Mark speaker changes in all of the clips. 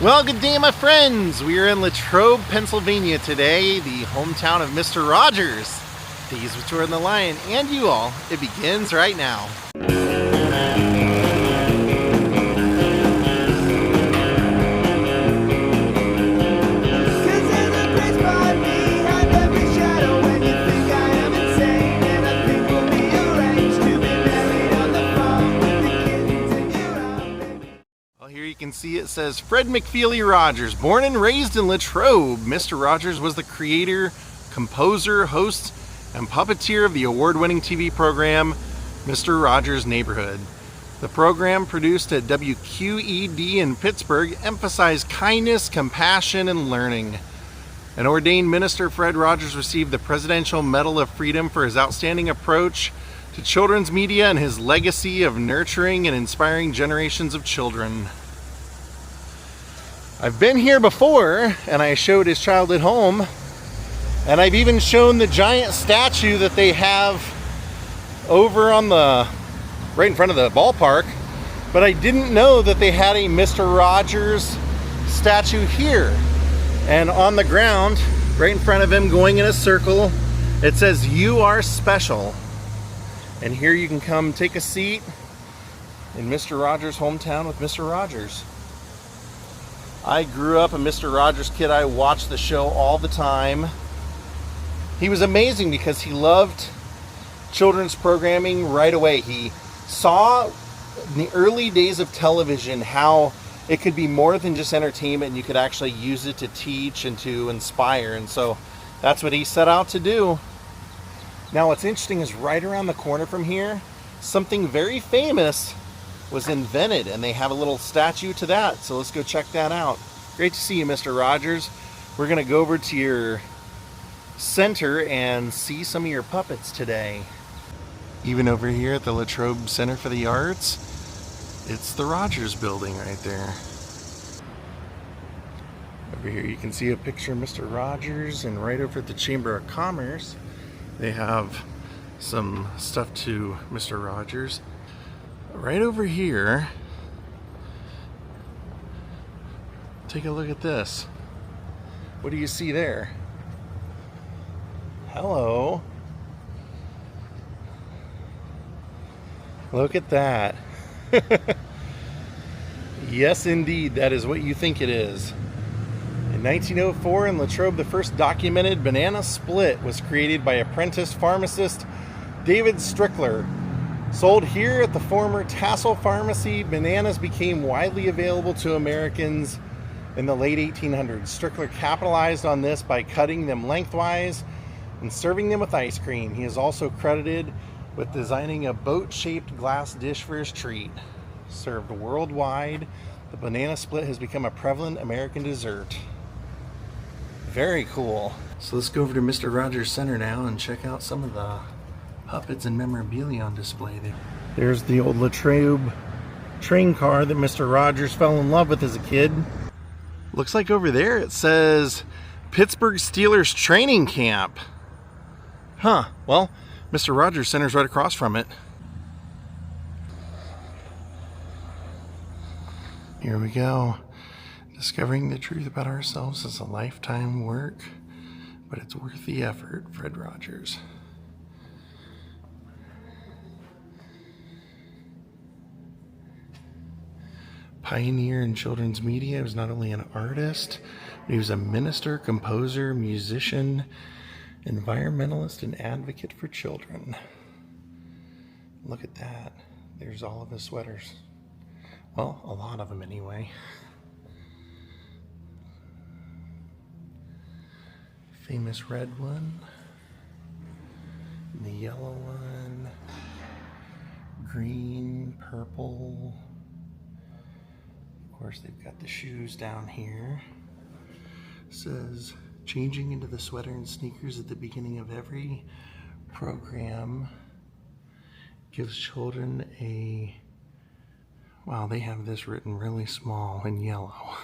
Speaker 1: Well, good day, my friends. We are in Latrobe, Pennsylvania today, the hometown of Mr. Rogers. Daze with Jordan the Lion and you all. It begins right now. Here you can see it says Fred McFeely Rogers, born and raised in Latrobe. Mr. Rogers was the creator, composer, host, and puppeteer of the award-winning TV program Mr. Rogers' Neighborhood. The program, produced at WQED in Pittsburgh, emphasized kindness, compassion, and learning. An ordained minister, Fred Rogers received the Presidential Medal of Freedom for his outstanding approach to children's media and his legacy of nurturing and inspiring generations of children. I've been here before, and I showed his childhood home, and I've even shown the giant statue that they have over on the right in front of the ballpark, but I didn't know that they had a Mr. Rogers statue here. And on the ground, right in front of him, going in a circle, it says, "You are special." And here you can come take a seat in Mr. Rogers' hometown with Mr. Rogers. I grew up a Mr. Rogers kid. I watched the show all the time. He was amazing because he loved children's programming right away. He saw in the early days of television how it could be more than just entertainment, and you could actually use it to teach and to inspire. And so that's what he set out to do. Now what's interesting is right around the corner from here, something very famous was invented, and they have a little statue to that. So let's go check that out. Great to see you, Mr. Rogers. We're gonna go over to your center and see some of your puppets today. Even over here at the Latrobe Center for the Arts, it's the Rogers building right there. Over here you can see a picture of Mr. Rogers, and right over at the Chamber of Commerce they have some stuff to Mr. Rogers. Right over here, take a look at this. What do you see there? Hello. Look at that. Yes, indeed, that is what you think it is. In 1904 in Latrobe, the first documented banana split was created by apprentice pharmacist David Strickler. Sold here at the former Tassel Pharmacy, bananas became widely available to Americans in the late 1800s. Strickler capitalized on this by cutting them lengthwise and serving them with ice cream. He is also credited with designing a boat-shaped glass dish for his treat. Served worldwide, the banana split has become a prevalent American dessert. Very cool. So let's go over to Mr. Rogers Center now and check out some of the puppets and memorabilia on display there. There's the old Latrobe train car that Mr. Rogers fell in love with as a kid. Looks like over there it says Pittsburgh Steelers Training Camp. Huh, well, Mr. Rogers Center's right across from it. Here we go. Discovering the truth about ourselves is a lifetime work, but it's worth the effort. Fred Rogers. Pioneer in children's media. He was not only an artist, but he was a minister, composer, musician, environmentalist, and advocate for children. Look at that. There's all of his sweaters. Well, a lot of them anyway. Famous red one, the yellow one, green, purple. Of course, they've got the shoes down here. It says, changing into the sweater and sneakers at the beginning of every program gives children a, wow, they have this written really small in yellow.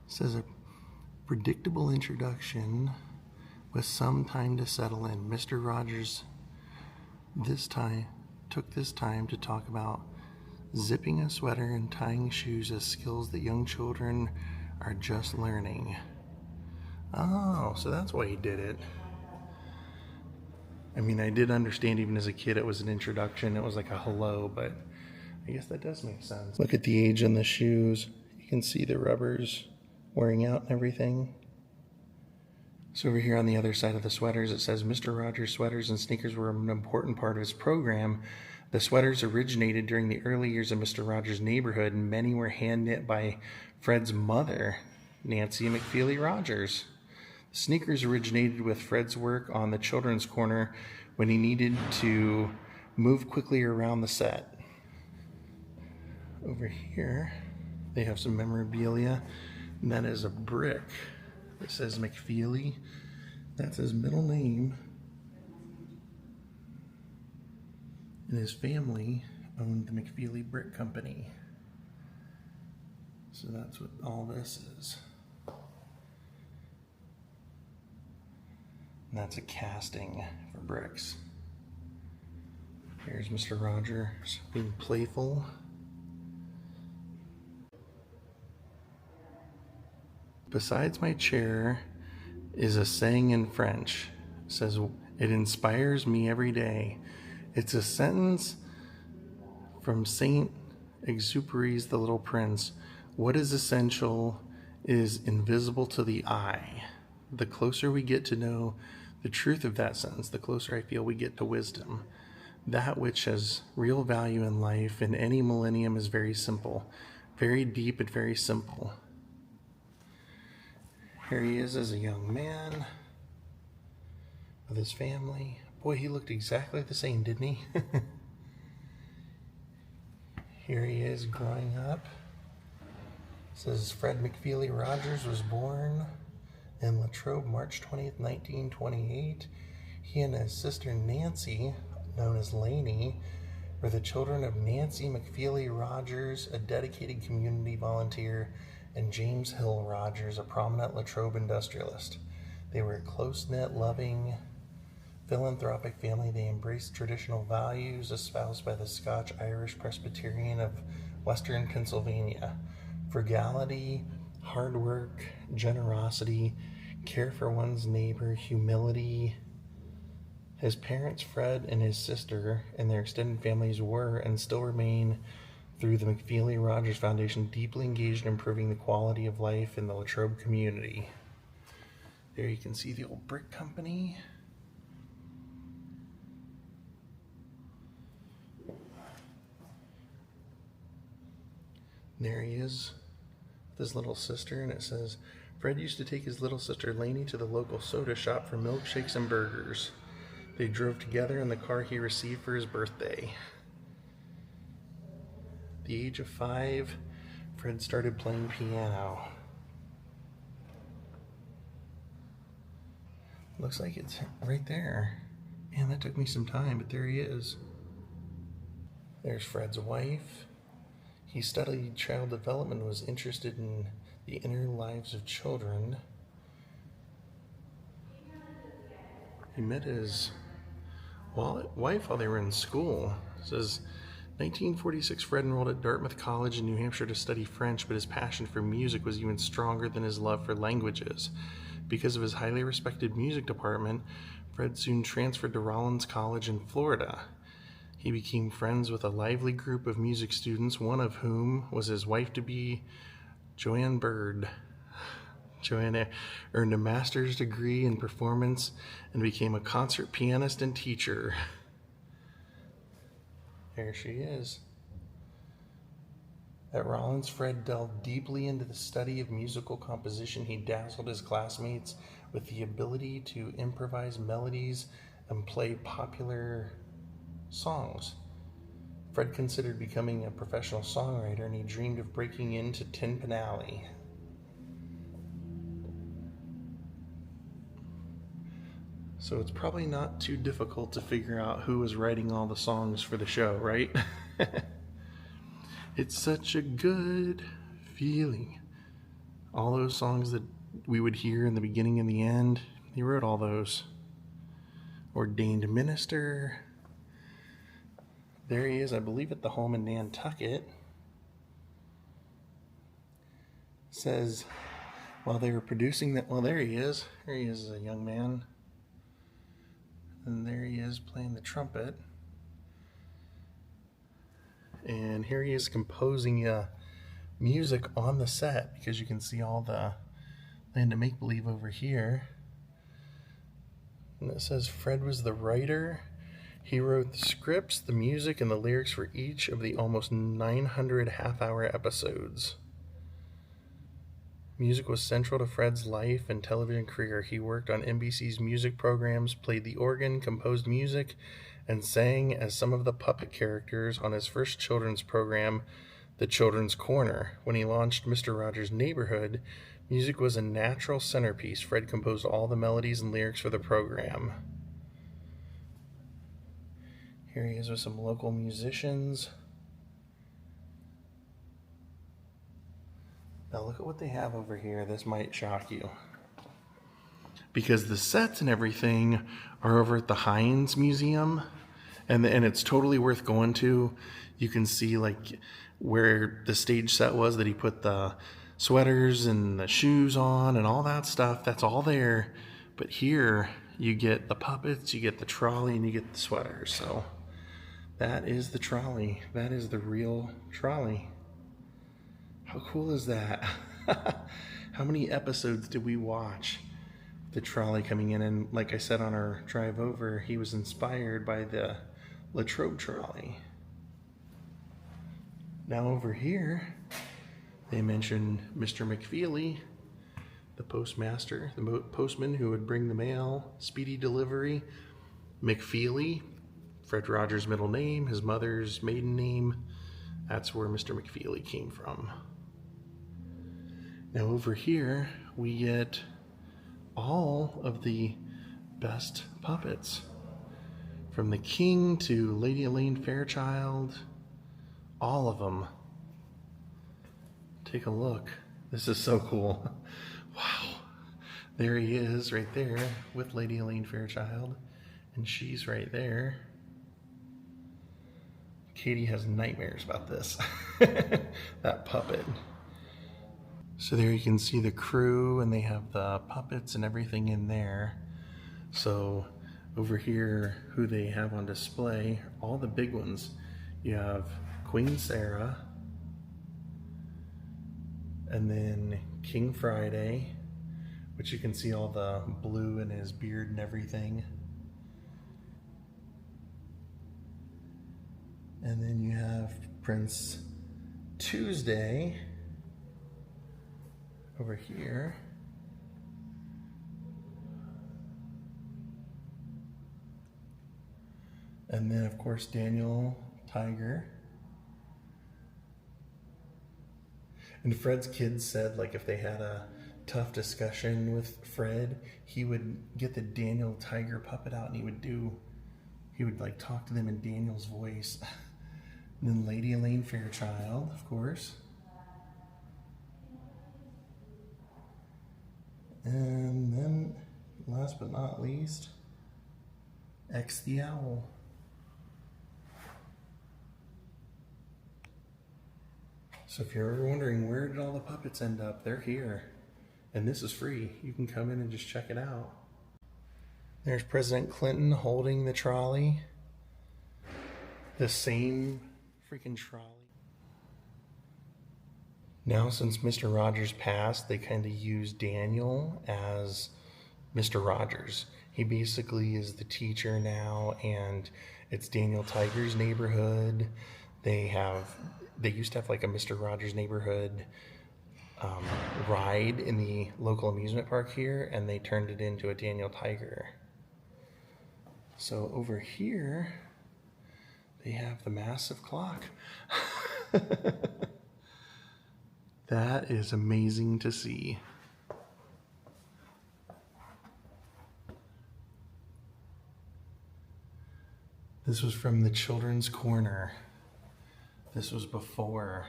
Speaker 1: It says a predictable introduction with some time to settle in. Mr. Rogers took this time to talk about Zipping a sweater and tying shoes as skills that young children are just learning. Oh, so that's why he did it. I mean, I did understand even as a kid it was an introduction. It was like a hello, but I guess that does make sense. Look at the age on the shoes. You can see the rubbers wearing out and everything. So over here on the other side of the sweaters, it says Mr. Rogers' sweaters and sneakers were an important part of his program. The sweaters originated during the early years of Mr. Rogers' neighborhood, and many were hand knit by Fred's mother, Nancy McFeely Rogers. Sneakers originated with Fred's work on the children's corner when he needed to move quickly around the set. Over here, they have some memorabilia, and that is a brick. It says McFeely. That's his middle name. And his family owned the McFeely Brick Company. So that's what all this is. And that's a casting for bricks. Here's Mr. Rogers being playful. Besides my chair is a saying in French. It says, it inspires me every day. It's a sentence from Saint Exupéry's The Little Prince. What is essential is invisible to the eye. The closer we get to know the truth of that sentence, the closer I feel we get to wisdom. That which has real value in life in any millennium is very simple, very deep and very simple. Here he is as a young man with his family. Boy, he looked exactly the same, didn't he? Here he is growing up. It says Fred McFeely Rogers was born in Latrobe, March 20th, 1928. He and his sister Nancy, known as Lainey, were the children of Nancy McFeely Rogers, a dedicated community volunteer, and James Hill Rogers, a prominent Latrobe industrialist. They were a close-knit, loving, philanthropic family. They embraced traditional values espoused by the Scotch-Irish Presbyterian of Western Pennsylvania. Frugality, hard work, generosity, care for one's neighbor, humility. His parents, Fred and his sister, and their extended families were and still remain, through the McFeely Rogers Foundation, deeply engaged in improving the quality of life in the Latrobe community. There you can see the old brick company. There he is with his little sister, and it says, Fred used to take his little sister Lainey to the local soda shop for milkshakes and burgers. They drove together in the car he received for his birthday. At the age of 5, Fred started playing piano. Looks like it's right there. Man, that took me some time, but there he is. There's Fred's wife. He studied child development and was interested in the inner lives of children. He met his wife while they were in school. It says, 1946, Fred enrolled at Dartmouth College in New Hampshire to study French, but his passion for music was even stronger than his love for languages. Because of his highly respected music department, Fred soon transferred to Rollins College in Florida. He became friends with a lively group of music students, one of whom was his wife-to-be, Joanne Bird. Joanne earned a master's degree in performance and became a concert pianist and teacher. There she is. At Rollins, Fred delved deeply into the study of musical composition. He dazzled his classmates with the ability to improvise melodies and play popular songs. Fred considered becoming a professional songwriter, and he dreamed of breaking into Tin Pan Alley. So it's probably not too difficult to figure out who was writing all the songs for the show, right? It's such a good feeling. All those songs that we would hear in the beginning and the end, he wrote all those. Ordained minister. there he is, I believe, at the home in Nantucket. Says while they were producing that, well, there he is. There he is, a young man. And there he is playing the trumpet. And here he is composing music on the set, because you can see all the Land of Make-Believe over here. And it says Fred was the writer. He wrote the scripts, the music, and the lyrics for each of the almost 900 half-hour episodes. Music was central to Fred's life and television career. He worked on NBC's music programs, played the organ, composed music, and sang as some of the puppet characters on his first children's program, The Children's Corner. When he launched Mr. Rogers' Neighborhood, music was a natural centerpiece. Fred composed all the melodies and lyrics for the program. Here he is with some local musicians. Now look at what they have over here. This might shock you, because the sets and everything are over at the Heinz Museum, and it's totally worth going to. You can see like where the stage set was that he put the sweaters and the shoes on and all that stuff. That's all there. But here you get the puppets, you get the trolley, and you get the sweaters. So that is the trolley. That is the real trolley. How cool is that? How many episodes did we watch? The trolley coming in, and like I said on our drive over, he was inspired by the Latrobe trolley. Now over here, they mention Mr. McFeely, the postmaster, the postman who would bring the mail, speedy delivery. McFeely, Fred Rogers' middle name, his mother's maiden name. That's where Mr. McFeely came from. Now over here, we get all of the best puppets. From the King to Lady Elaine Fairchild, all of them. Take a look. This is so cool. Wow. There he is right there with Lady Elaine Fairchild, and she's right there. Katie has nightmares about this. That puppet. So there you can see the crew, and they have the puppets and everything in there. So over here, who they have on display, all the big ones. You have Queen Sarah, and then King Friday, which you can see all the blue in his beard and everything. And then you have Prince Tuesday over here. And then of course Daniel Tiger. And Fred's kids said, like, if they had a tough discussion with Fred, he would get the Daniel Tiger puppet out, and he would like talk to them in Daniel's voice. And then Lady Elaine Fairchild, of course. And then, last but not least, X the Owl. So if you're ever wondering where did all the puppets end up, they're here. And this is free. You can come in and just check it out. There's President Clinton holding the trolley. The same freaking trolley. Now, since Mr. Rogers passed, they kind of use Daniel as Mr. Rogers. He basically is the teacher now, and it's Daniel Tiger's neighborhood. They used to have like a Mr. Rogers neighborhood ride in the local amusement park here, and they turned it into a Daniel Tiger. So over here, they have the massive clock. That is amazing to see. This was from the Children's Corner. This was before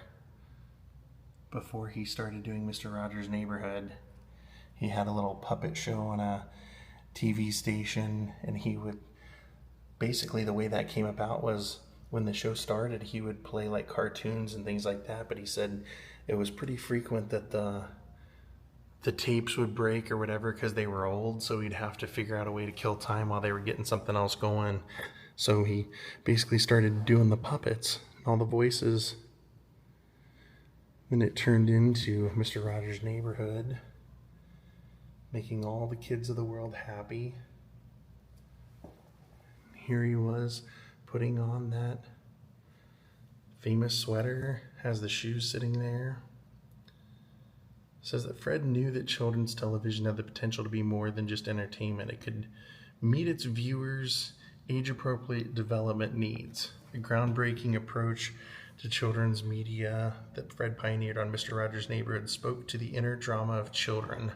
Speaker 1: he started doing Mr. Rogers' Neighborhood. He had a little puppet show on a TV station, and he would, basically the way that came about was when the show started, he would play like cartoons and things like that, but he said it was pretty frequent that the tapes would break or whatever because they were old, so he'd have to figure out a way to kill time while they were getting something else going. So he basically started doing the puppets, all the voices. Then it turned into Mr. Rogers' Neighborhood, making all the kids of the world happy. Here he was putting on that famous sweater, has the shoes sitting there. Says that Fred knew that children's television had the potential to be more than just entertainment. It could meet its viewers' age-appropriate development needs. A groundbreaking approach to children's media that Fred pioneered on Mr. Rogers' Neighborhood spoke to the inner drama of children.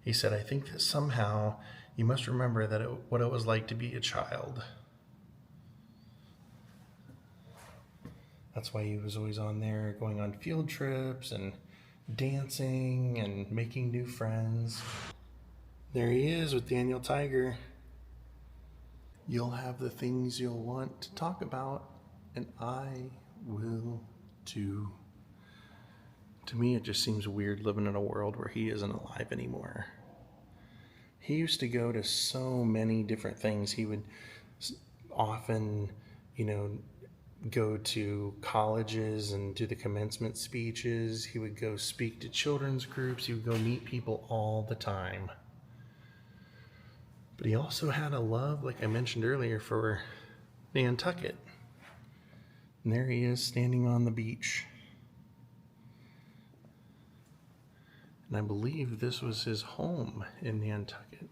Speaker 1: He said, I think that somehow you must remember that what it was like to be a child. That's why he was always on there going on field trips and dancing and making new friends. There he is with Daniel Tiger. You'll have the things you'll want to talk about, and I will too. To me, it just seems weird living in a world where he isn't alive anymore. He used to go to so many different things. He would often, go to colleges and do the commencement speeches. He would go speak to children's groups. He would go meet people all the time. But he also had a love, like I mentioned earlier, for Nantucket. And there he is standing on the beach. And I believe this was his home in Nantucket.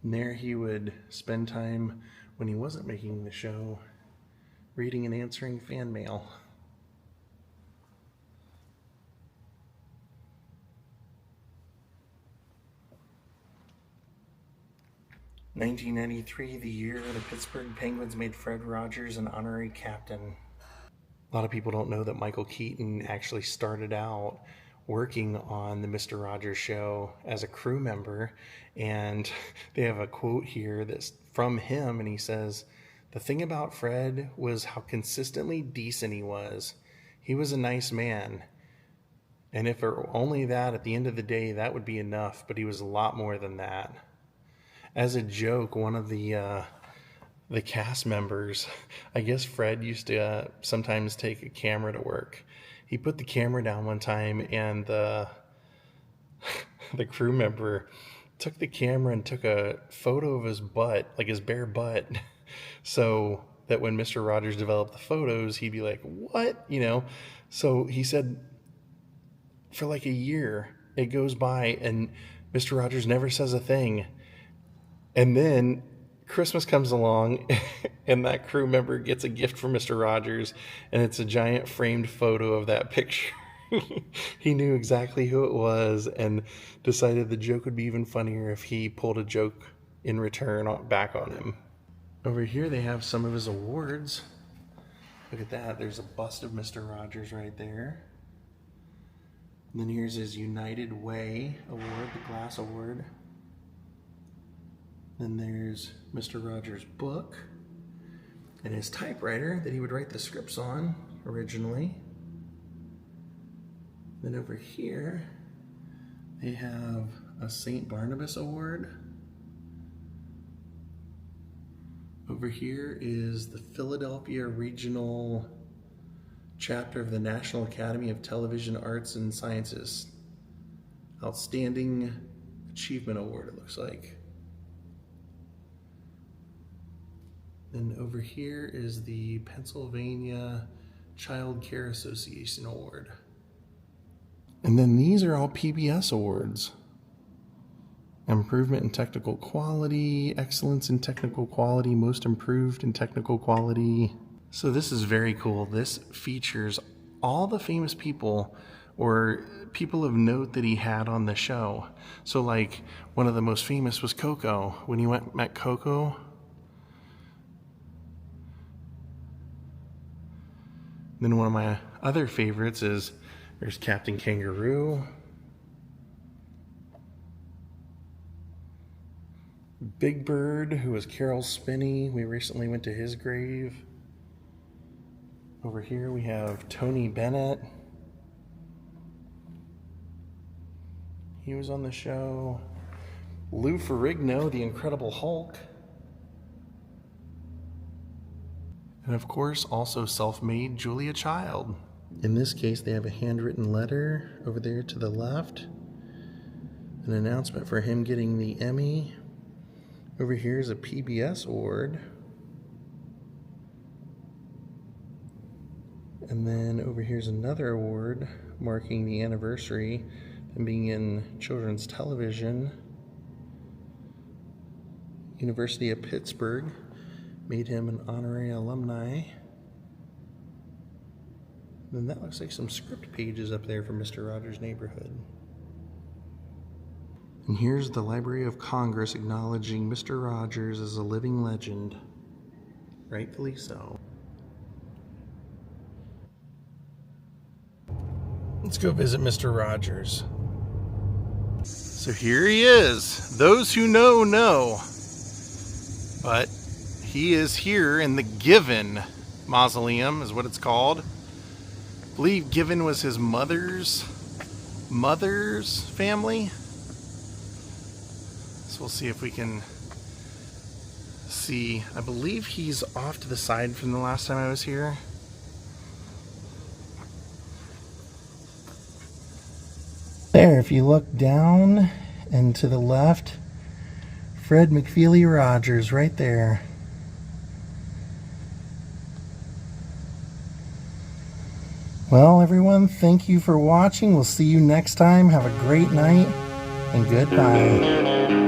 Speaker 1: And there he would spend time when he wasn't making the show, reading and answering fan mail. (1993), the year the Pittsburgh Penguins made Fred Rogers an honorary captain. A lot of people don't know that Michael Keaton actually started out working on the Mr. Rogers show as a crew member, and they have a quote here that's from him, and he says, "The thing about Fred was how consistently decent he was. He was a nice man, and if it were only that, at the end of the day, that would be enough, but he was a lot more than that." As a joke, one of the cast members, I guess Fred used to sometimes take a camera to work. He put the camera down one time, and the crew member took the camera and took a photo of his butt, like his bare butt, so that when Mr. Rogers developed the photos, he'd be like, what? So he said for like a year, it goes by, and Mr. Rogers never says a thing. And then Christmas comes along, and that crew member gets a gift from Mr. Rogers, and it's a giant framed photo of that picture. He knew exactly who it was and decided the joke would be even funnier if he pulled a joke in return back on him. Over here they have some of his awards. Look at that. There's a bust of Mr. Rogers right there. And then here's his United Way award, the Glass Award. Then there's Mr. Rogers' book and his typewriter that he would write the scripts on originally. Then over here, they have a St. Barnabas Award. Over here is the Philadelphia Regional Chapter of the National Academy of Television Arts and Sciences. Outstanding Achievement Award, it looks like. Then over here is the Pennsylvania Child Care Association Award. And then these are all PBS awards. Improvement in Technical Quality, Excellence in Technical Quality, Most Improved in Technical Quality. So this is very cool. This features all the famous people or people of note that he had on the show. So like one of the most famous was Coco. When he met Coco, then one of my other favorites is there's Captain Kangaroo, Big Bird, who was Carol Spinney. We recently went to his grave. Over here we have Tony Bennett. He was on the show. Lou Ferrigno, the Incredible Hulk. And of course, also self-made Julia Child. In this case, they have a handwritten letter over there to the left. An announcement for him getting the Emmy. Over here is a PBS award. And then over here's another award marking the anniversary of being in children's television. University of Pittsburgh made him an honorary alumni. Then that looks like some script pages up there for Mr. Rogers' Neighborhood. And here's the Library of Congress acknowledging Mr. Rogers as a living legend. Rightfully so. Let's go visit Mr. Rogers. So here he is. Those who know, know. But he is here in the Given Mausoleum, is what it's called. I believe Given was his mother's family. So we'll see if we can see. I believe he's off to the side from the last time I was here. There, if you look down and to the left, Fred McFeely Rogers right there. Well, everyone, thank you for watching. We'll see you next time. Have a great night and goodbye.